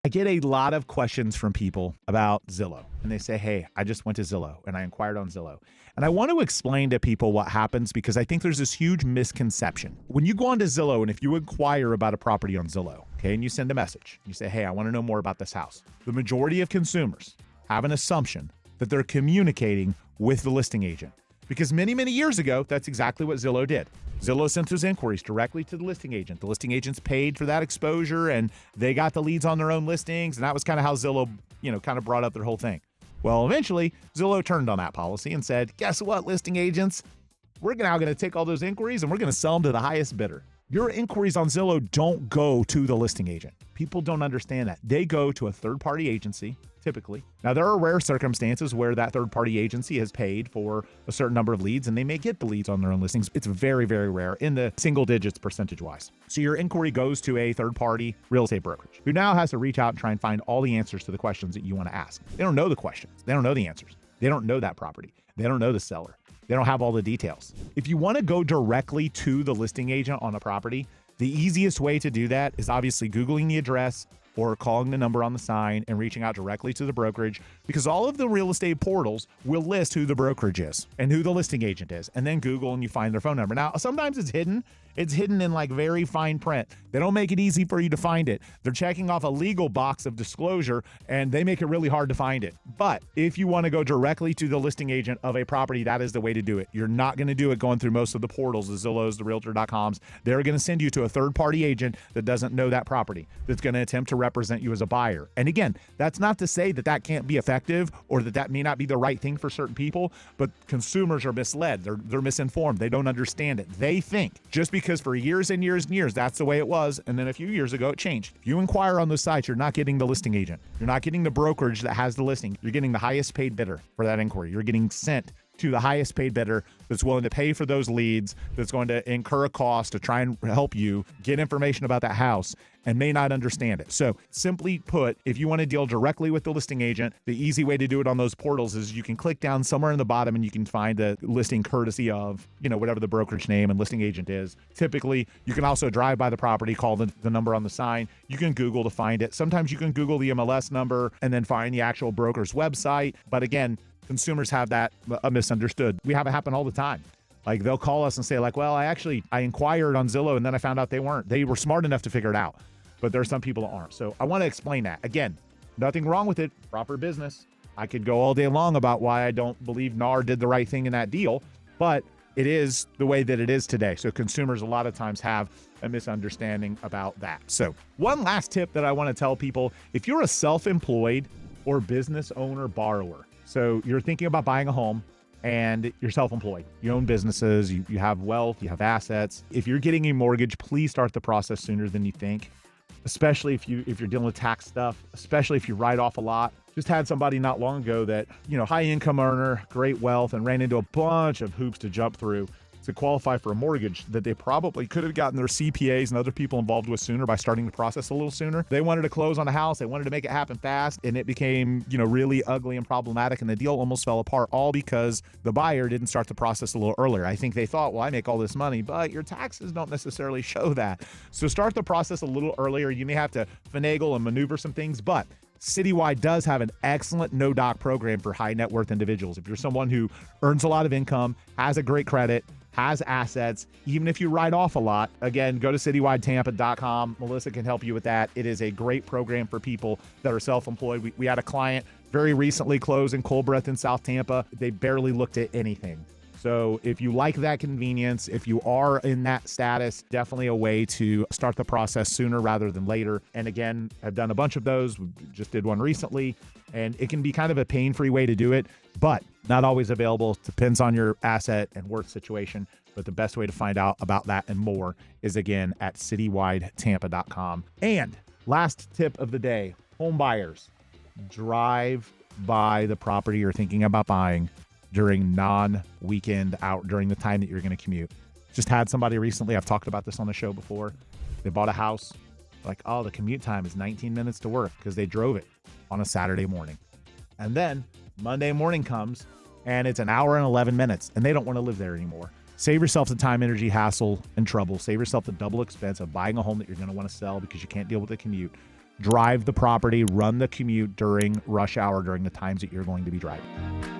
I get a lot of questions from people about Zillow, and they say, hey, I just went to Zillow and I inquired on Zillow. And I want to explain to people what happens because I think there's this huge misconception. When you go onto Zillow and if you inquire about a property on Zillow, okay, and you send a message, you say, hey, I want to know more about this house. The majority of consumers have an assumption that they're communicating with the listing agent because many, many years ago, that's exactly what Zillow did. Zillow sent those inquiries directly to the listing agent. The listing agents paid for that exposure and they got the leads on their own listings. And that was kind of how Zillow, kind of brought up their whole thing. Well, eventually Zillow turned on that policy and said, guess what, listing agents? We're now going to take all those inquiries and we're going to sell them to the highest bidder. Your inquiries on Zillow don't go to the listing agent. People don't understand that. They go to a third-party agency, typically. Now, there are rare circumstances where that third-party agency has paid for a certain number of leads and they may get the leads on their own listings. It's very, very rare in the single digits percentage-wise. So your inquiry goes to a third-party real estate brokerage who now has to reach out and try and find all the answers to the questions that you want to ask. They don't know the questions. They don't know the answers. They don't know that property. They don't know the seller. They don't have all the details. If you want to go directly to the listing agent on a property, the easiest way to do that is obviously Googling the address or calling the number on the sign and reaching out directly to the brokerage because all of the real estate portals will list who the brokerage is and who the listing agent is. And then Google and you find their phone number. Now, sometimes it's hidden. It's hidden in like very fine print. They don't make it easy for you to find it. They're checking off a legal box of disclosure and they make it really hard to find it. But if you want to go directly to the listing agent of a property, that is the way to do it. You're not going to do it going through most of the portals, the Zillows, the Realtor.coms. They're going to send you to a third-party agent that doesn't know that property, that's going to attempt to represent you as a buyer. And again, that's not to say that that can't be effective or that that may not be the right thing for certain people, but consumers are misled. They're misinformed. They don't understand it. They think just because for years and years and years, that's the way it was. And then a few years ago, it changed. If you inquire on those sites, you're not getting the listing agent. You're not getting the brokerage that has the listing. You're getting the highest paid bidder for that inquiry. You're getting sent to the highest paid bidder that's willing to pay for those leads, that's going to incur a cost to try and help you get information about that house and may not understand it. So simply put, if you want to deal directly with the listing agent, the easy way to do it on those portals is you can click down somewhere in the bottom and you can find the listing courtesy of, whatever the brokerage name and listing agent is. Typically, you can also drive by the property, call the number on the sign. You can Google to find it. Sometimes you can Google the MLS number and then find the actual broker's website. But again, consumers have that misunderstood. We have it happen all the time. Like they'll call us and say like, well, I inquired on Zillow and then I found out they weren't. They were smart enough to figure it out. But there are some people that aren't. So I want to explain that. Again, nothing wrong with it. Proper business. I could go all day long about why I don't believe NAR did the right thing in that deal, but it is the way that it is today. So consumers a lot of times have a misunderstanding about that. So one last tip that I want to tell people, if you're a self-employed or business owner borrower, so you're thinking about buying a home and you're self-employed, you own businesses, you have wealth, you have assets. If you're getting a mortgage, please start the process sooner than you think, especially if you're dealing with tax stuff, especially if you write off a lot. Just had somebody not long ago that, high income earner, great wealth, and ran into a bunch of hoops to jump through to qualify for a mortgage that they probably could have gotten their CPAs and other people involved with sooner by starting the process a little sooner. They wanted to close on a house. They wanted to make it happen fast, and it became, really ugly and problematic, and the deal almost fell apart, all because the buyer didn't start the process a little earlier. I think they thought, well, I make all this money, but your taxes don't necessarily show that. So start the process a little earlier. You may have to finagle and maneuver some things, but Citywide does have an excellent no-doc program for high net worth individuals. If you're someone who earns a lot of income, has a great credit, has assets, even if you write off a lot, again, go to citywidetampa.com. Melissa can help you with that. It is a great program for people that are self-employed. We had a client very recently close in Colbreth in South Tampa. They barely looked at anything. So if you like that convenience, if you are in that status, definitely a way to start the process sooner rather than later. And again, I've done a bunch of those. We just did one recently, and it can be kind of a pain-free way to do it, but not always available. Depends on your asset and worth situation. But the best way to find out about that and more is, again, at citywidetampa.com. And last tip of the day, home buyers, drive by the property you're thinking about buying during non-weekend out, during the time that you're going to commute. Just had somebody recently, I've talked about this on the show before. They bought a house, like, oh, the commute time is 19 minutes to work because they drove it on a Saturday morning. And then Monday morning comes and it's an hour and 11 minutes and they don't want to live there anymore. Save yourself the time, energy, hassle, and trouble. Save yourself the double expense of buying a home that you're going to want to sell because you can't deal with the commute. drive the property, run the commute during rush hour, during the times that you're going to be driving.